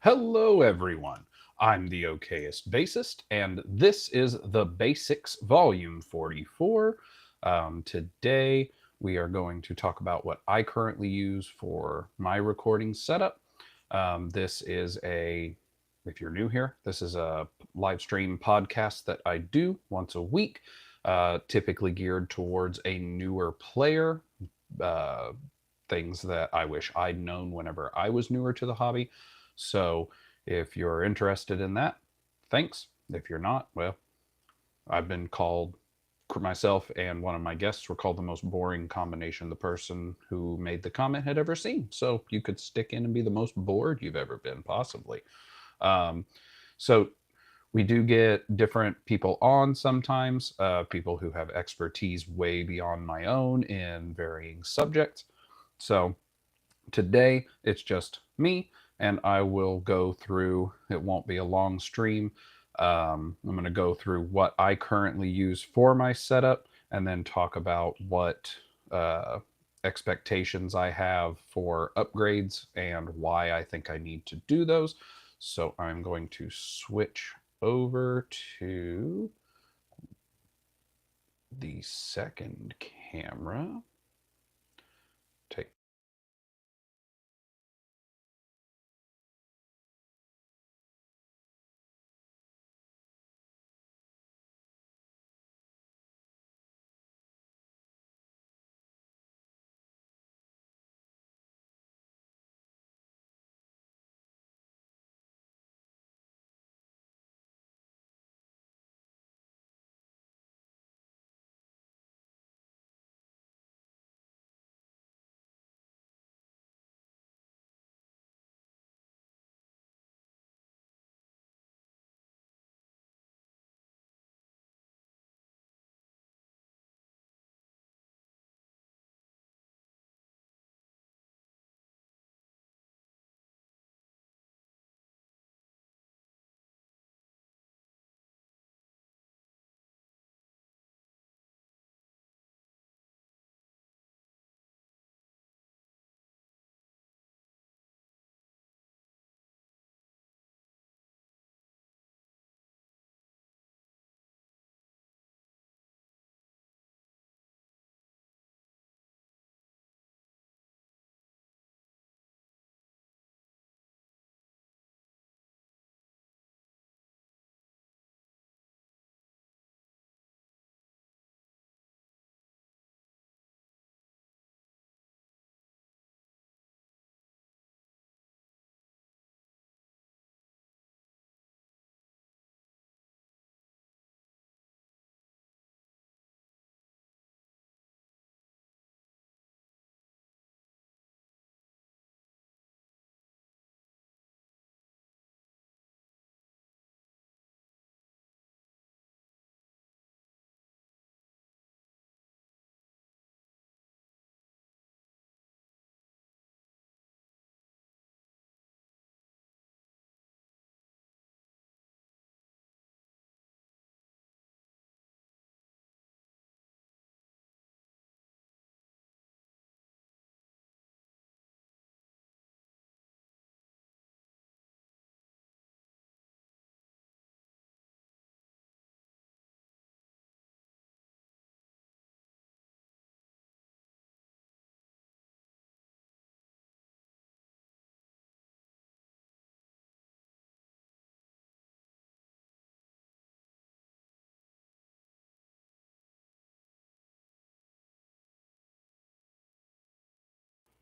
Hello, everyone. I'm the okayest bassist, and this is the BASSics Volume 44. Today, we are going to talk about what I currently use for my recording setup. This is if you're new here, this is a live stream podcast that I do once a week, typically geared towards a newer player. Uh, Things that I wish I'd known whenever I was newer to the hobby. So if you're interested in that, thanks. If you're not, well, I've been called, myself and one of my guests were called the most boring combination the person who made the comment had ever seen. So you could stick in and be the most bored you've ever been, possibly. Um, so we do get different people on sometimes, people who have expertise way beyond my own in varying subjects. So today it's just me, and I will go through, it won't be a long stream. I'm going to go through what I currently use for my setup and then talk about what uh, expectations I have for upgrades and why I think I need to do those. So I'm going to switch over to the second camera. Take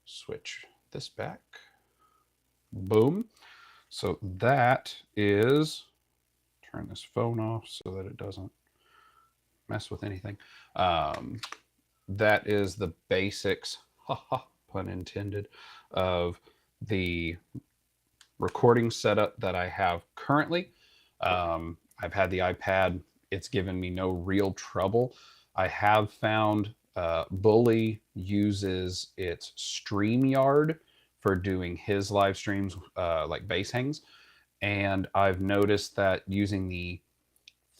switch this back. Boom. So that is, turn this phone off so that it doesn't mess with anything. Um, that is the basics, haha, pun intended, of the recording setup that I have currently. I've had the iPad, it's given me no real trouble. I have found Bully uses its StreamYard for doing his live streams, like bass hangs. And I've noticed that using the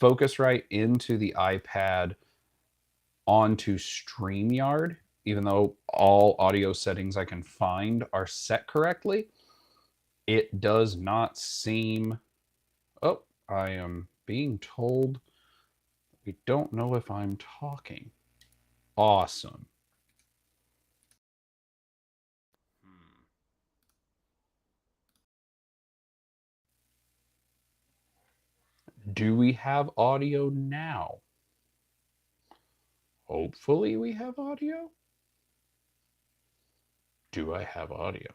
Focusrite into the iPad onto StreamYard, even though all audio settings I can find are set correctly, it does not seem... Oh, I am being told we don't know if I'm talking. Awesome. Do we have audio now? Hopefully we have audio. Do I have audio?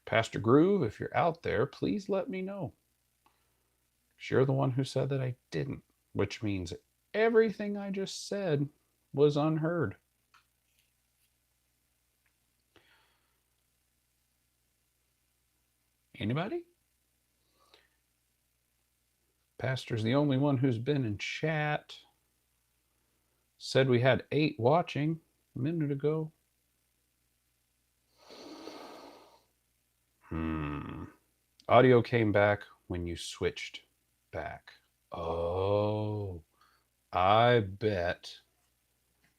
Pastor Groove, if you're out there, please let me know. You're the one who said that I didn't, which means everything I just said was unheard. Anybody? Pastor's the only one who's been in chat. Said we had 8 watching a minute ago. Audio came back when you switched back. Oh, I bet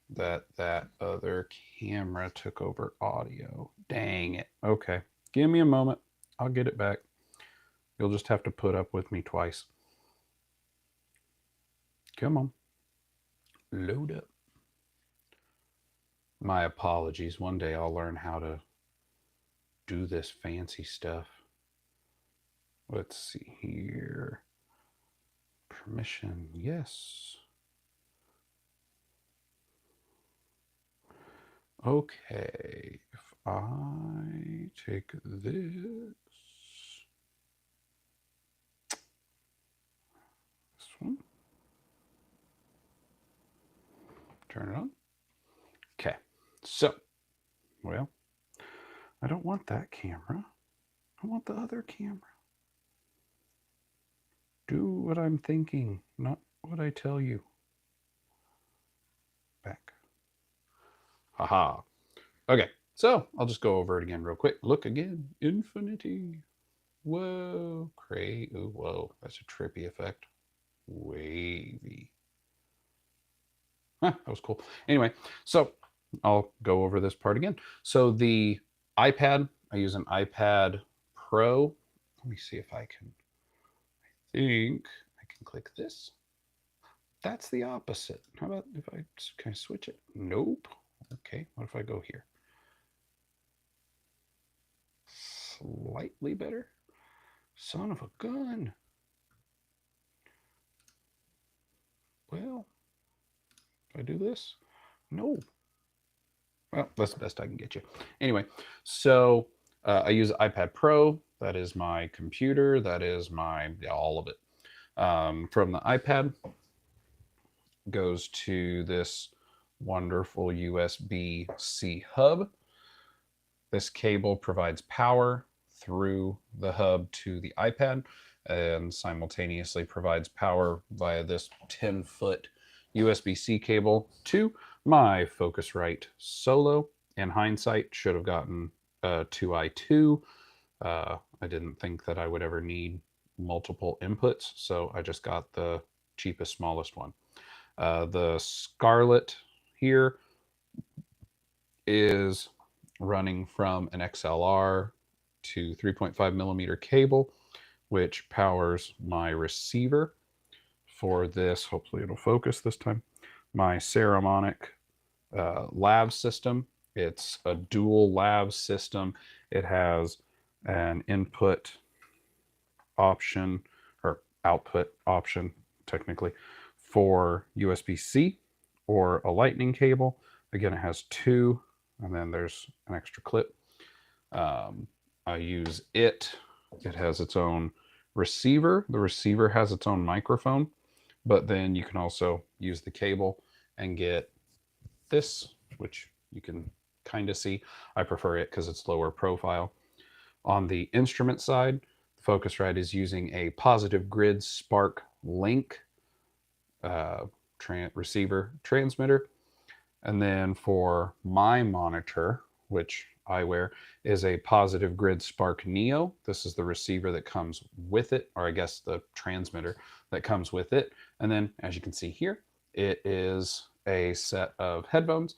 that other camera took over audio. Dang it. Okay, give me a moment. I'll get it back. You'll just have to put up with me twice. Come on. Load up. My apologies. One day I'll learn how to do this fancy stuff. Let's see here. Permission, yes. Okay, if I take this one, turn it on. Okay, so, well, I don't want that camera. I want the other camera. Do what I'm thinking, not what I tell you. Back. Haha. Okay, so I'll just go over it again real quick. Look again. Infinity. Whoa. Cray. Ooh, whoa. That's a trippy effect. Wavy. Huh, that was cool. Anyway, so I'll go over this part again. So the iPad, I use an iPad Pro. Let me see if I can... I think I can click this. That's the opposite. How about if I can I switch it? Nope. Okay, what if I go here? Slightly better. Son of a gun. Well, if I do this, no. Well, that's the best I can get you. Anyway, so I use iPad Pro. That is my computer. That is my, all of it. From the iPad goes to this wonderful USB-C hub. This cable provides power through the hub to the iPad and simultaneously provides power via this 10-foot USB-C cable to my Focusrite Solo. In hindsight, should have gotten a 2i2. I didn't think that I would ever need multiple inputs, so I just got the cheapest, smallest one. The Scarlett here is running from an XLR to 3.5 millimeter cable, which powers my receiver for this. Hopefully it'll focus this time. My Saramonic lav system. It's a dual lav system. It has an input option, or output option technically, for USB-C or a lightning cable. Again, it has 2, and then there's an extra clip. I use it. It has its own receiver. The receiver has its own microphone, but then you can also use the cable and get this, which you can kind of see. I prefer it because it's lower profile. On the instrument side, Focusrite is using a Positive Grid Spark Link receiver transmitter. And then for my monitor, which I wear, is a Positive Grid Spark Neo. This is the receiver that comes with it, or I guess the transmitter that comes with it. And then, as you can see here, it is a set of headphones.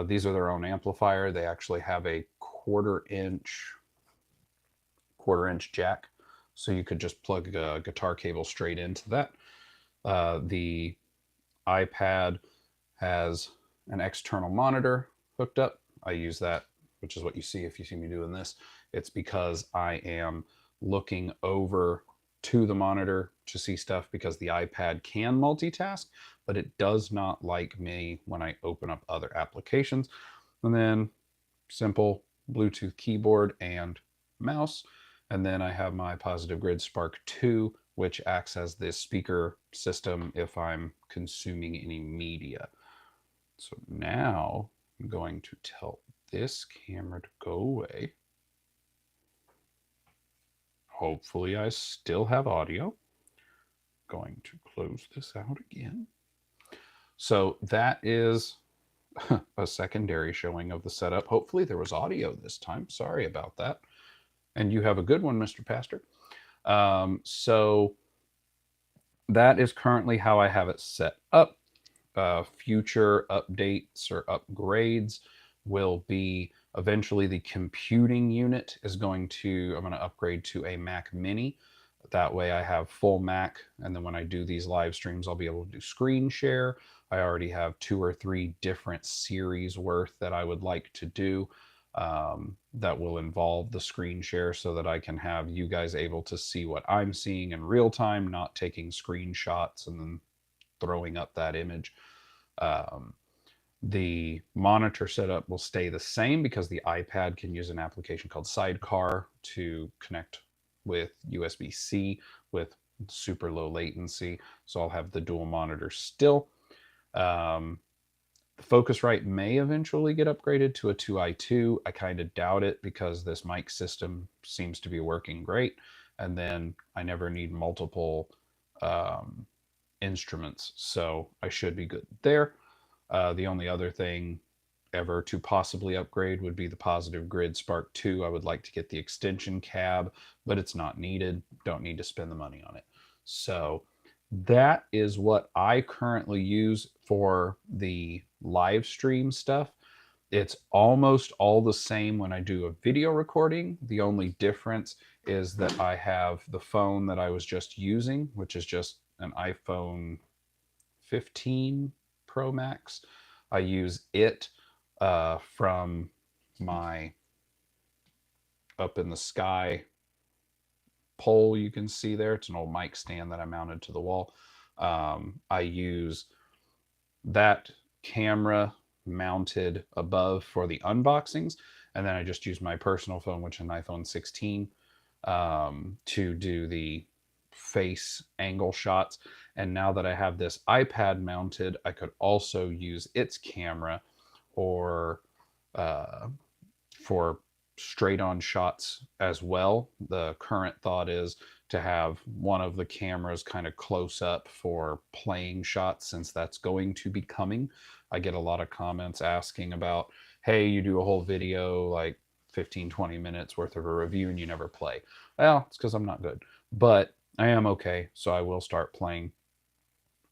These are their own amplifier. They actually have a quarter inch jack, so you could just plug a guitar cable straight into that. The iPad has an external monitor hooked up. I use that, which is what you see if you see me doing this. It's because I am looking over to the monitor to see stuff, because the iPad can multitask, but it does not like me when I open up other applications. And then simple Bluetooth keyboard and mouse. And then I have my Positive Grid Spark 2, which acts as this speaker system if I'm consuming any media. So now I'm going to tell this camera to go away. Hopefully I still have audio. Going to close this out again. So that is a secondary showing of the setup. Hopefully there was audio this time. Sorry about that. And you have a good one, Mr. Pastor. So that is currently how I have it set up. Future updates or upgrades will be eventually the computing unit is I'm going to upgrade to a Mac Mini. That way I have full Mac, and then when I do these live streams, I'll be able to do screen share. I already have 2 or 3 different series worth that I would like to do that will involve the screen share, so that I can have you guys able to see what I'm seeing in real time, not taking screenshots and then throwing up that image. The monitor setup will stay the same because the iPad can use an application called Sidecar to connect with USB-C with super low latency. So I'll have the dual monitor still. The Focusrite may eventually get upgraded to a 2i2. I kind of doubt it because this mic system seems to be working great. And then I never need multiple instruments, so I should be good there. The only other thing ever to possibly upgrade would be the Positive Grid Spark 2. I would like to get the extension cab, but it's not needed. Don't need to spend the money on it. So that is what I currently use for the live stream stuff. It's almost all the same when I do a video recording. The only difference is that I have the phone that I was just using, which is just an iPhone 15 Pro Max. I use it from my up in the sky pole you can see there. It's an old mic stand that I mounted to the wall. I use that camera mounted above for the unboxings, and then I just use my personal phone, which is an iPhone 16, to do the face angle shots. And now that I have this iPad mounted, I could also use its camera or for straight on shots as well. The current thought is to have one of the cameras kind of close up for playing shots, since that's going to be coming. I get a lot of comments asking about, hey, you do a whole video like 15-20 minutes worth of a review and you never play. Well, it's because I'm not good, but I am okay, so I will start playing.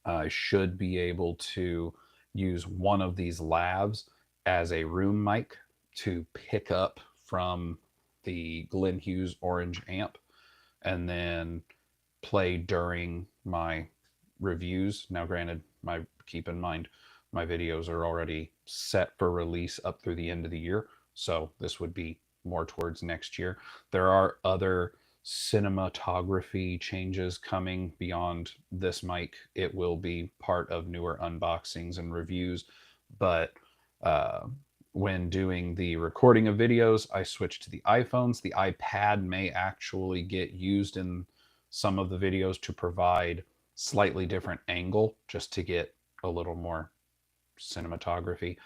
I should be able to use one of these lavs as a room mic to pick up from the Glenn Hughes orange amp and then play during my reviews. Now, granted, keep in mind, my videos are already set for release up through the end of the year, so this would be more towards next year. There are other cinematography changes coming beyond this mic. It will be part of newer unboxings and reviews, but when doing the recording of videos, I switched to the iPhones. The iPad may actually get used in some of the videos to provide slightly different angle, just to get a little more cinematography.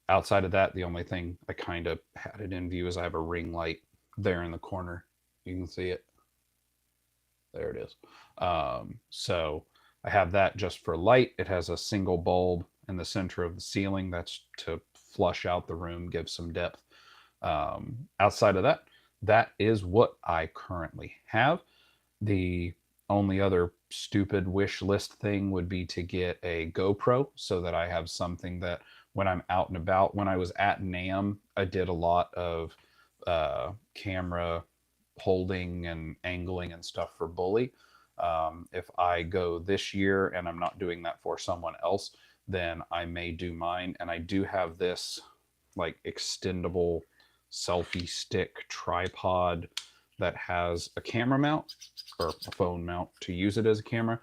Outside of that, the only thing I kind of had it in view is I have a ring light there in the corner. You can see it. There it is. So I have that just for light. It has a single bulb in the center of the ceiling. That's to flush out the room, give some depth. Outside of that, that is what I currently have. The only other stupid wish list thing would be to get a GoPro so that I have something that when I'm out and about. When I was at NAMM, I did a lot of camera holding and angling and stuff for Bully. If I go this year and I'm not doing that for someone else, then I may do mine. And I do have this like extendable selfie stick tripod that has a camera mount or a phone mount to use it as a camera.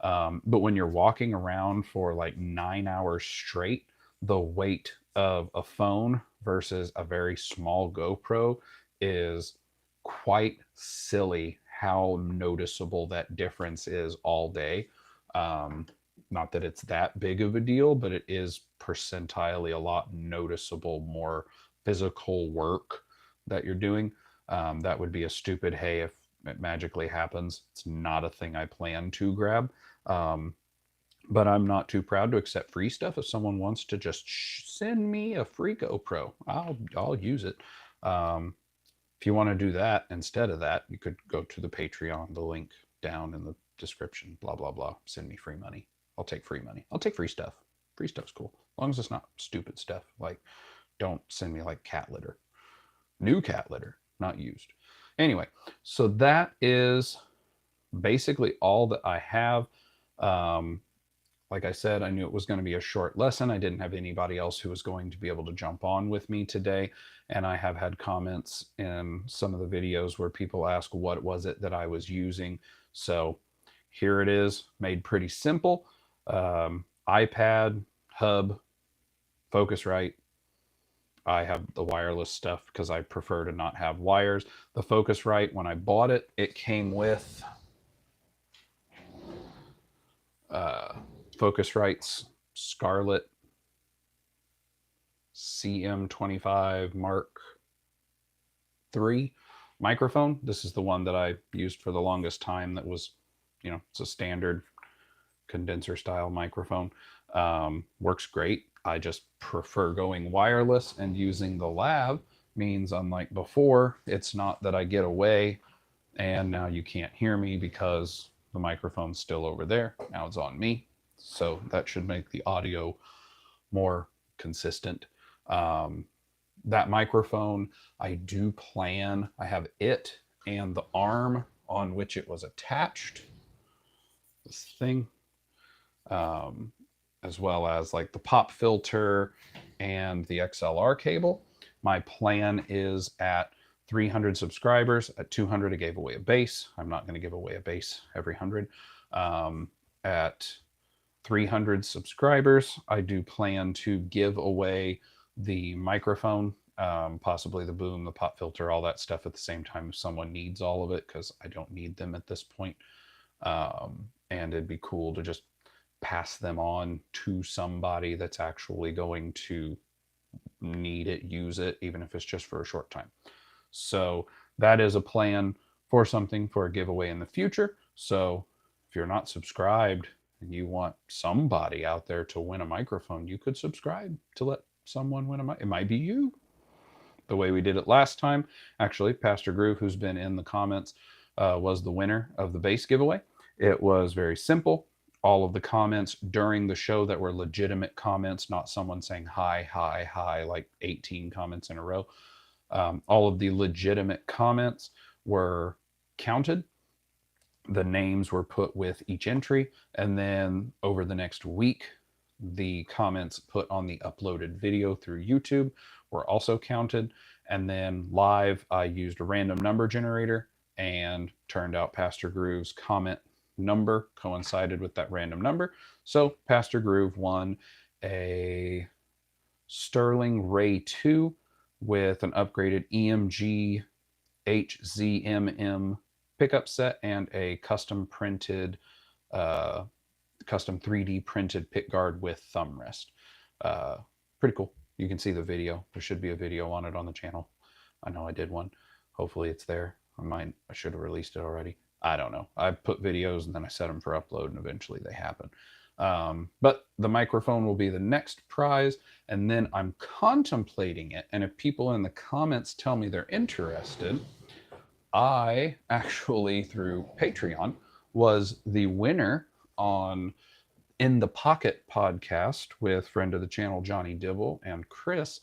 But when you're walking around for like 9 hours straight, the weight of a phone versus a very small GoPro is quite silly how noticeable that difference is all day. Not that it's that big of a deal, but it is percentilely a lot noticeable more physical work that you're doing. That would be a stupid, hey, if it magically happens. It's not a thing I plan to grab. But I'm not too proud to accept free stuff. If someone wants to just send me a free GoPro, I'll use it. If you want to do that instead of that, you could go to the Patreon, the link down in the description, blah, blah, blah. Send me free money. I'll take free money. I'll take free stuff. Free stuff's cool. As long as it's not stupid stuff. Like, don't send me like cat litter. New cat litter, not used. Anyway, so that is basically all that I have. Like I said, I knew it was going to be a short lesson. I didn't have anybody else who was going to be able to jump on with me today. And I have had comments in some of the videos where people ask what was it that I was using. So here it is, made pretty simple. iPad, hub, Focusrite. I have the wireless stuff because I prefer to not have wires. The Focusrite, when I bought it, it came with Focusrite's Scarlett CM25 Mark III microphone. This is the one that I used for the longest time. That was, it's a standard condenser style microphone. Works great. I just prefer going wireless, and using the lav means, unlike before, it's not that I get away and now you can't hear me because the microphone's still over there. Now it's on me. So that should make the audio more consistent. That microphone, I have it and the arm on which it was attached, this thing, as well as like the pop filter and the XLR cable. My plan is at 300 subscribers. At 200, I gave away a bass. I'm not going to give away a bass every 100. At 300 subscribers, I do plan to give away the microphone, possibly the boom, the pop filter, all that stuff at the same time if someone needs all of it, because I don't need them at this point. And it'd be cool to just pass them on to somebody that's actually going to need it, use it, even if it's just for a short time. So that is a plan for something for a giveaway in the future. So if you're not subscribed and you want somebody out there to win a microphone, you could subscribe to let someone win a mic. It might be you. The way we did it last time, actually, Pastor Groove, who's been in the comments, was the winner of the bass giveaway. It was very simple. All of the comments during the show that were legitimate comments, not someone saying hi, hi, hi, like 18 comments in a row. All of the legitimate comments were counted. The names were put with each entry. And then over the next week, the comments put on the uploaded video through YouTube were also counted. And then live, I used a random number generator, and turned out Pastor Groove's comment number coincided with that random number. So Pastor Groove won a Sterling Ray 2 with an upgraded EMG HZMM pickup set and a custom 3D printed pickguard with thumb rest. Pretty cool. You can see the video. There should be a video on it on the channel. I know I did one. Hopefully it's there. I should have released it already. I don't know. I put videos and then I set them for upload, and eventually they happen. But the microphone will be the next prize, and then I'm contemplating it. And if people in the comments tell me they're interested, I actually, through Patreon, was the winner on In the Pocket podcast with friend of the channel Johnny Dibble and Chris.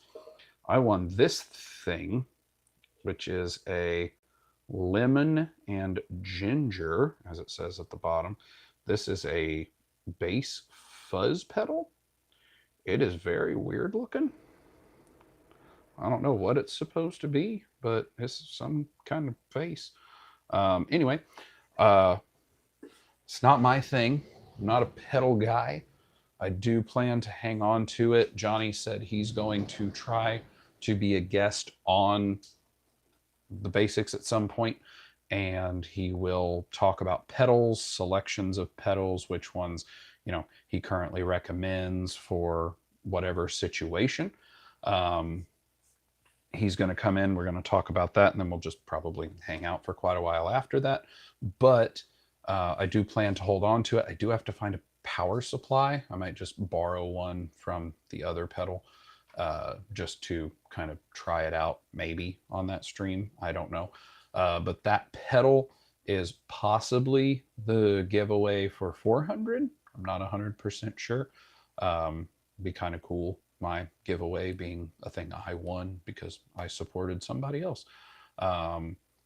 I won this thing, which is a lemon and ginger, as it says at the bottom. This is a bass fuzz pedal. It is very weird looking. I don't know what it's supposed to be, but it's some kind of face. Anyway, uh, it's not my thing. I'm not a pedal guy. I do plan to hang on to it. Johnny said he's going to try to be a guest on the BASSics at some point, and he will talk about pedals, selections of pedals, which ones, he currently recommends for whatever situation. He's going to come in, we're going to talk about that, and then we'll just probably hang out for quite a while after that. But I do plan to hold on to it. I do have to find a power supply. I might just borrow one from the other pedal just to kind of try it out, maybe on that stream. I don't know. But that pedal is possibly the giveaway for 400. I'm not 100% sure. Be kind of cool, my giveaway being a thing I won because I supported somebody else.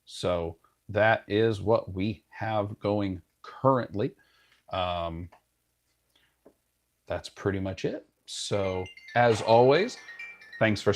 So that is what we have going currently. That's pretty much it. So as always, thanks for